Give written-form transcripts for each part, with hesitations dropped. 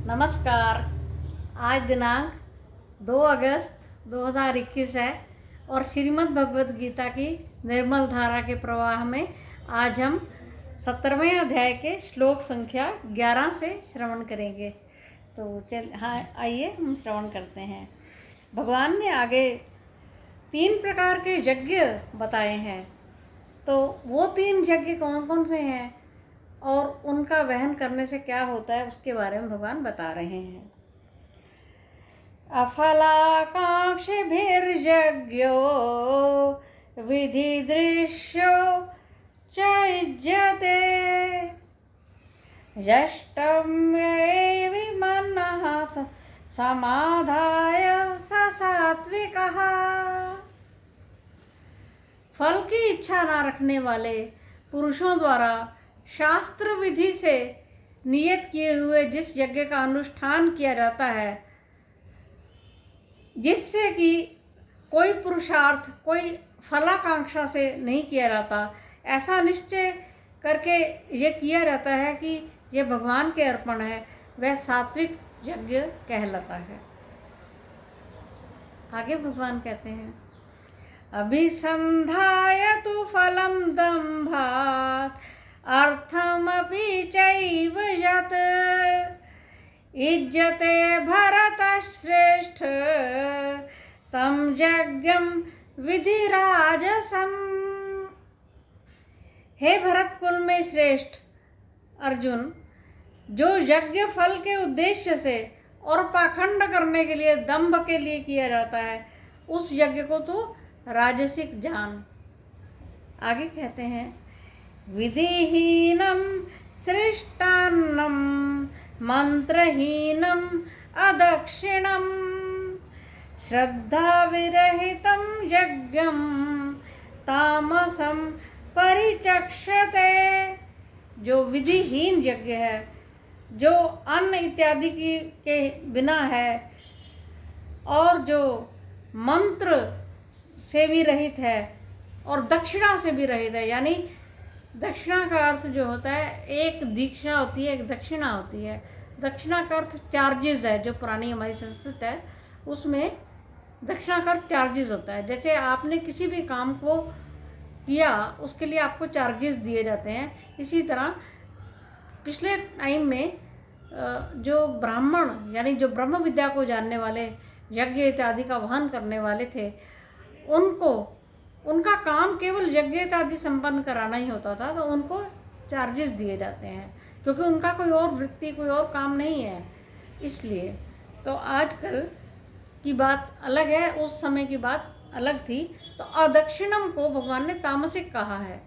नमस्कार। आज दिनांक 2 अगस्त 2021 है और श्रीमद् भगवद गीता की निर्मल धारा के प्रवाह में आज हम 17वें अध्याय के श्लोक संख्या 11 से श्रवण करेंगे। तो आइए हम श्रवण करते हैं। भगवान ने आगे 3 प्रकार के यज्ञ बताए हैं। तो वो 3 यज्ञ कौन कौन से हैं और उनका वहन करने से क्या होता है उसके बारे में भगवान बता रहे हैं। अफलाकांक्षिभिर्यज्ञो विधिदृश्यो च युज्यते यष्टम्येविमन्नः समाधाय स सात्विकः। फल की इच्छा ना रखने वाले पुरुषों द्वारा शास्त्र विधि से नियत किए हुए जिस यज्ञ का अनुष्ठान किया जाता है, जिससे कि कोई पुरुषार्थ कोई फलाकांक्षा से नहीं किया जाता, ऐसा निश्चय करके ये किया जाता है कि ये भगवान के अर्पण है, वह सात्विक यज्ञ कहलाता है। आगे भगवान कहते हैं, अभिसंधाय तु फलम दम्भात् अर्थमपि चैव यत् इज्जते भरतश्रेष्ठ तं यज्ञं विधिराजसम्। हे भरत कुल में श्रेष्ठ अर्जुन, जो यज्ञ फल के उद्देश्य से और पाखंड करने के लिए, दंभ के लिए किया जाता है, उस यज्ञ को तो राजसिक जान। आगे कहते हैं, विधिहीनं सृष्टान्नं मंत्रहीनं अदक्षिणं श्रद्धाविरहितं यज्ञं तामसं परिचक्षते। जो विधिहीन यज्ञ है, जो अन्न इत्यादि के बिना है और जो मंत्र से भी रहित है और दक्षिणा से भी रहित है, यानी दक्षिणा का अर्थ जो होता है, एक दीक्षा होती है, एक दक्षिणा होती है। दक्षिणा का अर्थ चार्जेस है, जो पुरानी हमारी संस्कृत है उसमें दक्षिणा का अर्थ चार्जेस होता है। जैसे आपने किसी भी काम को किया, उसके लिए आपको चार्जेस दिए जाते हैं। इसी तरह पिछले टाइम में जो ब्राह्मण यानी जो ब्रह्म विद्या को जानने वाले, यज्ञ इत्यादि का वहन करने वाले थे, उनका काम केवल यज्ञ इत्यादि संपन्न कराना ही होता था, तो उनको चार्जेस दिए जाते हैं, क्योंकि उनका कोई और वृत्ति, कोई और काम नहीं है। इसलिए तो आजकल की बात अलग है, उस समय की बात अलग थी। तो अदक्षिणम को भगवान ने तामसिक कहा है।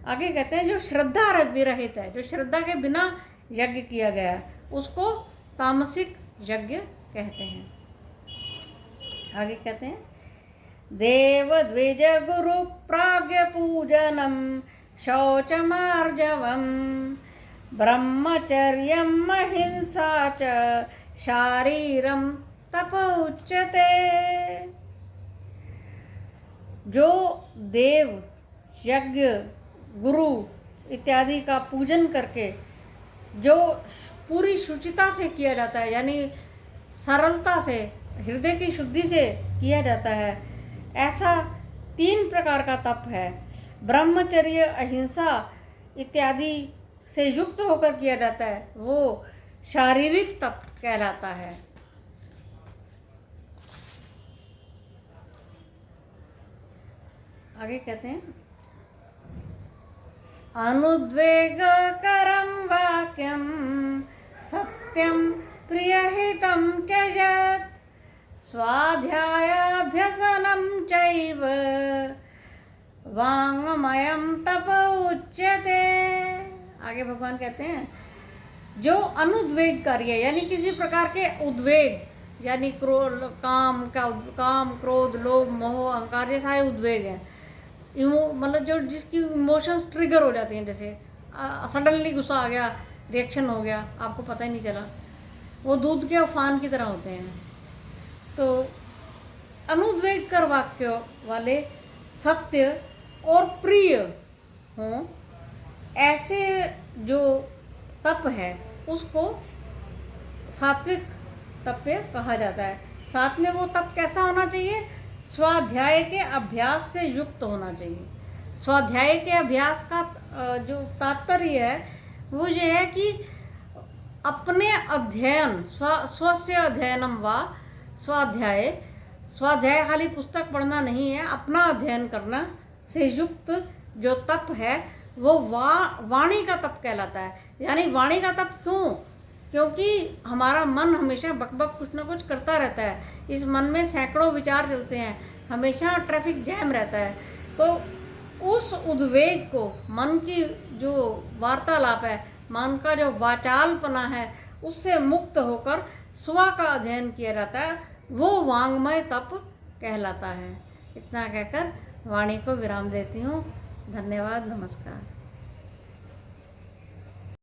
आगे कहते हैं, जो श्रद्धा विरहित है, जो श्रद्धा के बिना यज्ञ किया गया है, उसको तामसिक यज्ञ कहते हैं। आगे कहते हैं, देव द्विज गुरु प्राज्ञ पूजनम शौचमार्जवम ब्रह्मचर्यम अहिंसा च शारीरम तप उच्यते। जो देव, यज्ञ, गुरु इत्यादि का पूजन करके, जो पूरी शुचिता से किया जाता है, यानी सरलता से, हृदय की शुद्धि से किया जाता है, ऐसा 3 प्रकार का तप है। ब्रह्मचर्य, अहिंसा इत्यादि से युक्त होकर किया जाता है, वो शारीरिक तप कहलाता है। आगे कहते हैं, अनुद्वेगकरं वाक्यं सत्यं प्रियहितं च यत् स्वाध्यायाभ्यसनं चैव वाङ्मयं तप उच्यते। आगे भगवान कहते हैं, जो अनुद्वेगकारी है, यानी किसी प्रकार के उद्वेग, यानी काम, क्रोध, लोभ, मोह, अहंकार, ये सारे उद्वेग हैं। मतलब जो जिसकी इमोशंस ट्रिगर हो जाती हैं, जैसे सडनली गुस्सा आ गया, रिएक्शन हो गया, आपको पता ही नहीं चला, वो दूध के उफान की तरह होते हैं। तो अनुद्वेग कर वाक्य वाले, सत्य और प्रिय हों, ऐसे जो तप है उसको सात्विक तप कहा जाता है। साथ में वो तप कैसा होना चाहिए? स्वाध्याय के अभ्यास से युक्त होना चाहिए। स्वाध्याय के अभ्यास का जो तात्पर्य है वो ये है कि अपने अध्ययन स्वस्य अध्ययनम व स्वाध्याय, स्वाध्याय खाली पुस्तक पढ़ना नहीं है, अपना अध्ययन करना से युक्त जो तप है वो वाणी का तप कहलाता है। यानी वाणी का तप क्यों? क्योंकि हमारा मन हमेशा बकबक कुछ ना कुछ करता रहता है। इस मन में सैकड़ों विचार चलते हैं, हमेशा ट्रैफिक जैम रहता है। तो उस उद्वेग को, मन की जो वार्तालाप है, मन का जो वाचालपना है, उससे मुक्त होकर स्व का अध्ययन किया जाता है, वो वांग्मय तप कहलाता है। इतना कहकर वाणी को विराम देती हूँ। धन्यवाद, नमस्कार।